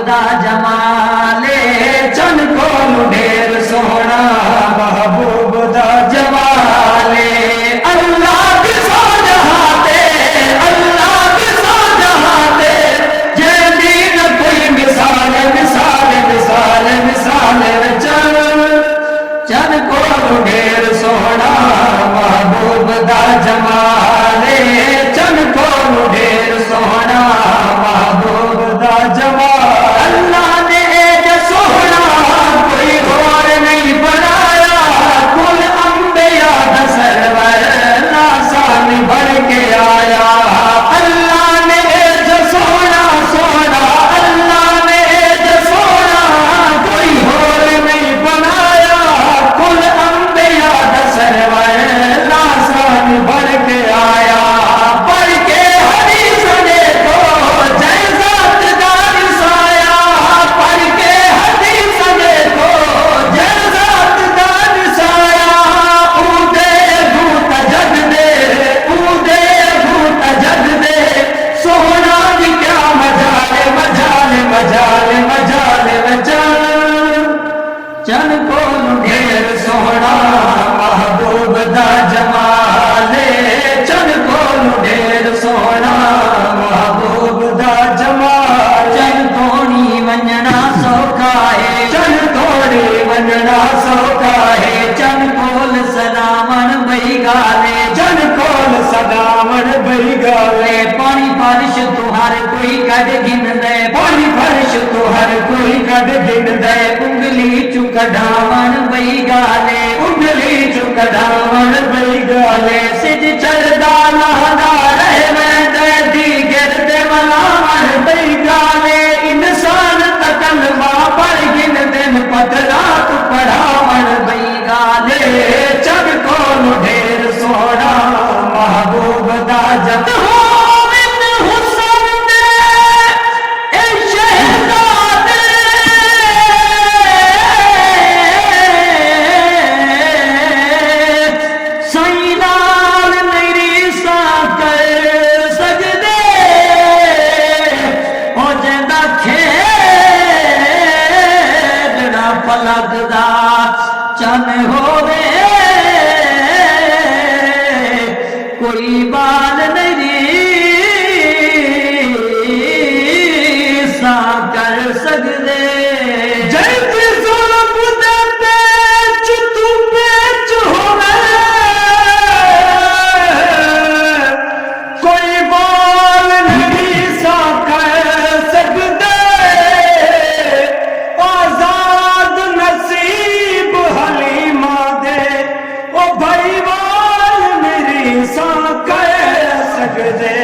दा जमाले चन कोल ढेर सोहना महबूब दा जमाले अल्लाह की सौ जहाते अल्लाह की सौ जहाते जे दीन कोई मिसाल मिसाल मिसाल मिसाल चन चन कोल ढेर सोहना महबूब दा जमाले चन कोल ढेर सोहना महबूब दा जमाल अल्लाह ने जो सोहना कोई और नहीं बनाया कुल अंबिया दा सरवर नासान भर के आया अल्लाह ने जो सोहना सोहना अल्लाह ने जो सोहना कोई और नहीं बनाया कुल अंबिया दा सरवर नासान भर के आया पढ़ के हदीस देखो जैसा तुदार साया पढ़ के हदीस देखो जैसा तुदार साया उदे भूत जग दे सोहना की क्या मजाले मजाले मजाले मजाले मजाल चन कोल ढेर सोहना महबूब दा जमाले चन कोल ढेर सोहना महबूब दा जमाल चन तोड़ी वंजना सौखा है चन तोड़ी वंजना सौखा है चन कोल सदामन बई गाले चन कोल सदामन बई गाले पानी बारिश तुहार कोई कद गिन दे पानी बारिश तुहार कोई कद गिन दे उंगली चु कढ़ावन बई गाले उंगली चु कढ़ावन बई गाले सिज चलदा लहदा रहे मैं दे दी गिरते मलावन बई गाले इंसान तकल पढ़ गिन दिन पतरा तु पढ़ावन बई गाले चन कोल ढेर सोहना महबूब दा जमाल लगदा चन होवे कोई बाल नहीं सा कर सकदे जैसे जुल्म दे तू पेच होवे कोई बाल नहीं सा कर सकदे नसीब हलीमा दे ओ भाई वाल मेरी सा कह सकदे